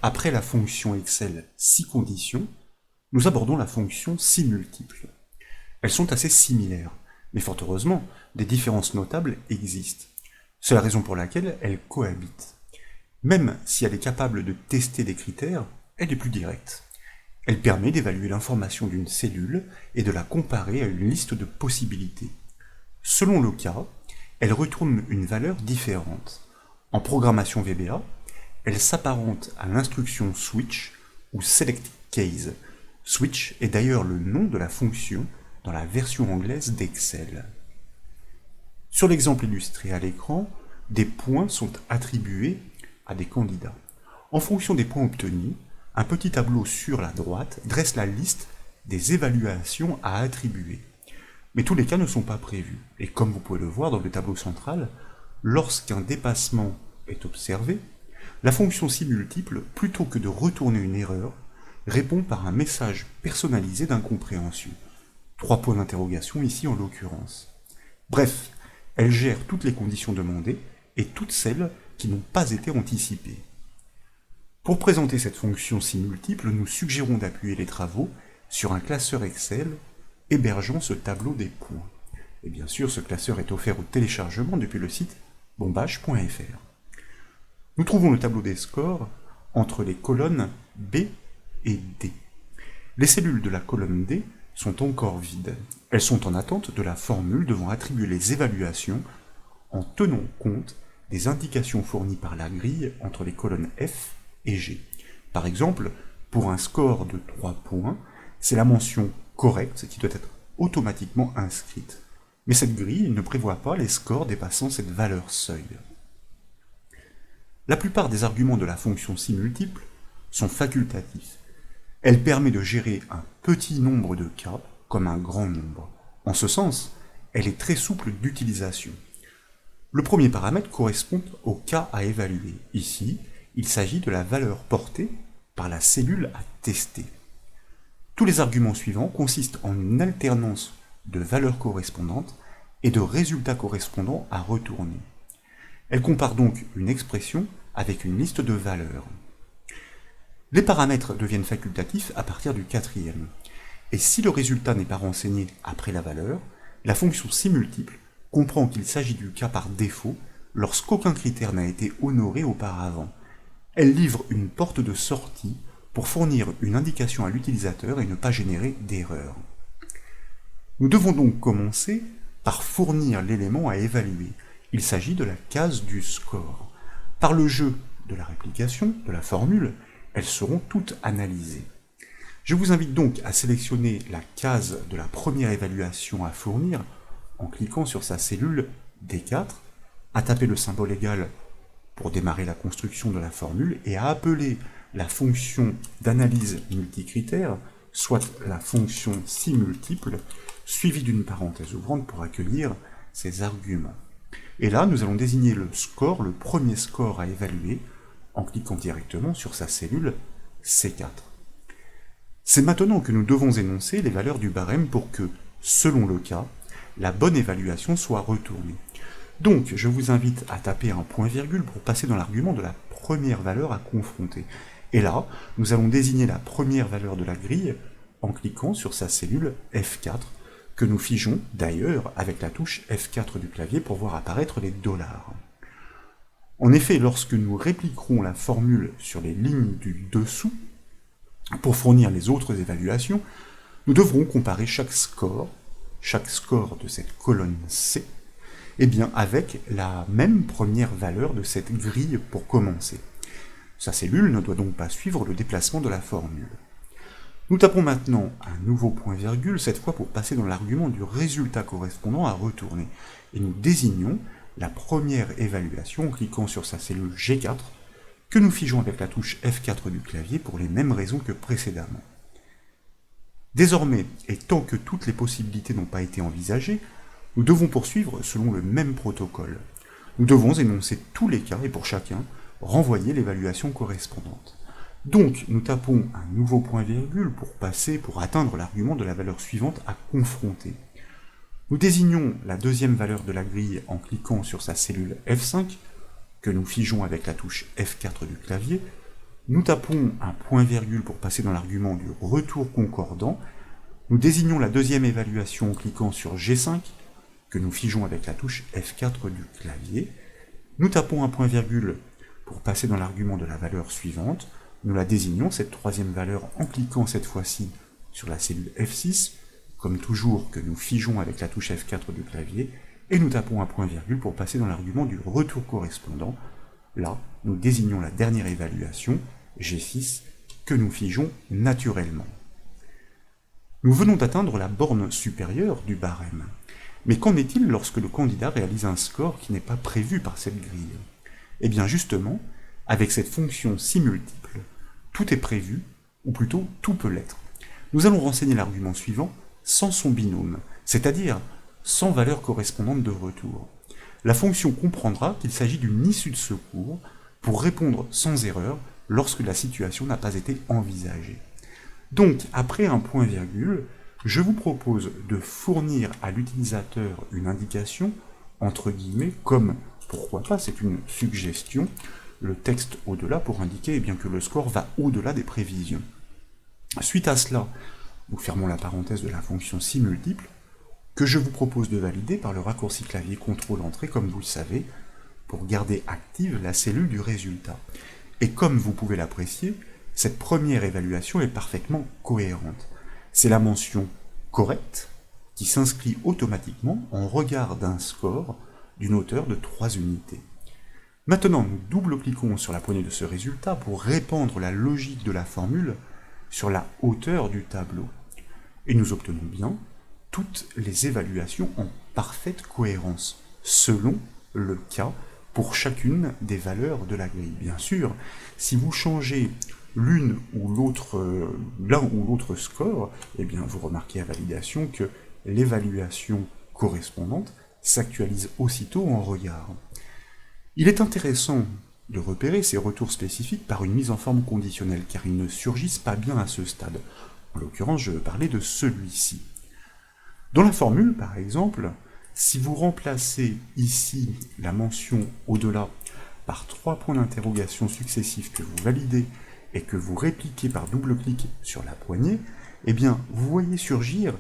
Après la fonction Excel 6 conditions, nous abordons la fonction 6 multiples. Elles sont assez similaires, mais fort heureusement, des différences notables existent. C'est la raison pour laquelle elles cohabitent. Même si elle est capable de tester des critères, elle est plus directe. Elle permet d'évaluer l'information d'une cellule et de la comparer à une liste de possibilités. Selon le cas, elle retourne une valeur différente. En programmation VBA, elle s'apparente à l'instruction switch ou select case. Switch est d'ailleurs le nom de la fonction dans la version anglaise d'Excel. Sur l'exemple illustré à l'écran, des points sont attribués à des candidats. En fonction des points obtenus, un petit tableau sur la droite dresse la liste des évaluations à attribuer. Mais tous les cas ne sont pas prévus, et comme vous pouvez le voir dans le tableau central, lorsqu'un dépassement est observé, la fonction 6 multiples, plutôt que de retourner une erreur, répond par un message personnalisé d'incompréhension. 3 points d'interrogation ici en l'occurrence. Bref, elle gère toutes les conditions demandées et toutes celles qui n'ont pas été anticipées. Pour présenter cette fonction 6 multiples, nous suggérons d'appuyer les travaux sur un classeur Excel hébergeant ce tableau des points. Et bien sûr, ce classeur est offert au téléchargement depuis le site bombage.fr. Nous trouvons le tableau des scores entre les colonnes B et D. Les cellules de la colonne D sont encore vides. Elles sont en attente de la formule devant attribuer les évaluations en tenant compte des indications fournies par la grille entre les colonnes F et G. Par exemple, pour un score de 3 points, c'est la mention correcte qui doit être automatiquement inscrite. Mais cette grille ne prévoit pas les scores dépassant cette valeur seuil. La plupart des arguments de la fonction 6 multiples sont facultatifs. Elle permet de gérer un petit nombre de cas comme un grand nombre. En ce sens, elle est très souple d'utilisation. Le premier paramètre correspond au cas à évaluer. Ici, il s'agit de la valeur portée par la cellule à tester. Tous les arguments suivants consistent en une alternance de valeurs correspondantes et de résultats correspondants à retourner. Elle compare donc une expression avec une liste de valeurs. Les paramètres deviennent facultatifs à partir du quatrième. Et si le résultat n'est pas renseigné après la valeur, la fonction 6 multiples comprend qu'il s'agit du cas par défaut lorsqu'aucun critère n'a été honoré auparavant. Elle livre une porte de sortie pour fournir une indication à l'utilisateur et ne pas générer d'erreur. Nous devons donc commencer par fournir l'élément à évaluer. Il s'agit de la case du score. Par le jeu de la réplication, de la formule, elles seront toutes analysées. Je vous invite donc à sélectionner la case de la première évaluation à fournir en cliquant sur sa cellule D4, à taper le symbole égal pour démarrer la construction de la formule et à appeler la fonction d'analyse multicritère, soit la fonction 6 multiples, suivie d'une parenthèse ouvrante pour accueillir ces arguments. Et là, nous allons désigner le score, le premier score à évaluer, en cliquant directement sur sa cellule C4. C'est maintenant que nous devons énoncer les valeurs du barème pour que, selon le cas, la bonne évaluation soit retournée. Donc, je vous invite à taper un point-virgule pour passer dans l'argument de la première valeur à confronter. Et là, nous allons désigner la première valeur de la grille en cliquant sur sa cellule F4, que nous figeons d'ailleurs avec la touche F4 du clavier pour voir apparaître les dollars. En effet, lorsque nous répliquerons la formule sur les lignes du dessous, pour fournir les autres évaluations, nous devrons comparer chaque score de cette colonne C, avec la même première valeur de cette grille pour commencer. Sa cellule ne doit donc pas suivre le déplacement de la formule. Nous tapons maintenant un nouveau point-virgule, cette fois pour passer dans l'argument du résultat correspondant à retourner, et nous désignons la première évaluation en cliquant sur sa cellule G4, que nous figeons avec la touche F4 du clavier pour les mêmes raisons que précédemment. Désormais, et tant que toutes les possibilités n'ont pas été envisagées, nous devons poursuivre selon le même protocole. Nous devons énoncer tous les cas et pour chacun, renvoyer l'évaluation correspondante. Donc, nous tapons un nouveau point-virgule pour atteindre l'argument de la valeur suivante à confronter. Nous désignons la deuxième valeur de la grille en cliquant sur sa cellule F5, que nous figeons avec la touche F4 du clavier, Nous tapons un point-virgule pour passer dans l'argument du retour concordant. Nous désignons la deuxième évaluation en cliquant sur G5, que nous figeons avec la touche F4 du clavier. Nous tapons un point-virgule pour passer dans l'argument de la valeur suivante. Nous la désignons, cette troisième valeur, en cliquant cette fois-ci sur la cellule F6, comme toujours que nous figeons avec la touche F4 du clavier, et nous tapons un point-virgule pour passer dans l'argument du retour correspondant. Là, nous désignons la dernière évaluation, G6, que nous figeons naturellement. Nous venons d'atteindre la borne supérieure du barème. Mais qu'en est-il lorsque le candidat réalise un score qui n'est pas prévu par cette grille? Eh bien justement, avec cette fonction simultiple, tout est prévu, ou plutôt tout peut l'être. Nous allons renseigner l'argument suivant sans son binôme, c'est-à-dire sans valeur correspondante de retour. La fonction comprendra qu'il s'agit d'une issue de secours pour répondre sans erreur lorsque la situation n'a pas été envisagée. Donc, après un point-virgule, je vous propose de fournir à l'utilisateur une indication, entre guillemets, comme, pourquoi pas, c'est une suggestion, le texte au-delà pour indiquer bien que le score va au-delà des prévisions. Suite à cela, nous fermons la parenthèse de la fonction simultiple, que je vous propose de valider par le raccourci clavier CTRL-Entrée, comme vous le savez, pour garder active la cellule du résultat. Et comme vous pouvez l'apprécier, cette première évaluation est parfaitement cohérente. C'est la mention « correcte » qui s'inscrit automatiquement en regard d'un score d'une hauteur de 3 unités. Maintenant, nous double-cliquons sur la poignée de ce résultat pour répandre la logique de la formule sur la hauteur du tableau. Et nous obtenons bien toutes les évaluations en parfaite cohérence, selon le cas, pour chacune des valeurs de la grille. Bien sûr, si vous changez l'un ou l'autre score, eh bien vous remarquez à validation que l'évaluation correspondante s'actualise aussitôt en regard. Il est intéressant de repérer ces retours spécifiques par une mise en forme conditionnelle, car ils ne surgissent pas bien à ce stade. En l'occurrence, je veux parler de celui-ci. Dans la formule, par exemple, si vous remplacez ici la mention au-delà par 3 points d'interrogation successifs que vous validez et que vous répliquez par double-clic sur la poignée, eh bien, vous voyez surgir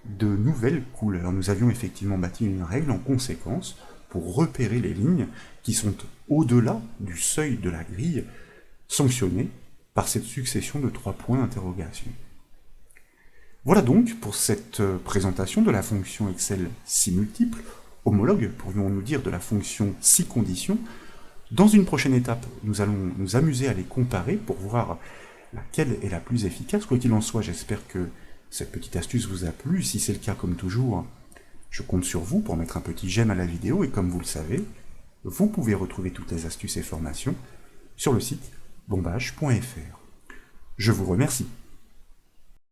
de nouvelles couleurs. Nous avions effectivement bâti une règle en conséquence pour repérer les lignes qui sont au-delà du seuil de la grille, sanctionnées par cette succession de 3 points d'interrogation. Voilà donc pour cette présentation de la fonction Excel simultiple, homologue, pourrions-nous dire, de la fonction si conditions. Dans une prochaine étape, nous allons nous amuser à les comparer pour voir laquelle est la plus efficace. Quoi qu'il en soit, j'espère que cette petite astuce vous a plu. Si c'est le cas, comme toujours, je compte sur vous pour mettre un petit j'aime à la vidéo, et comme vous le savez, vous pouvez retrouver toutes les astuces et formations sur le site bombage.fr. Je vous remercie.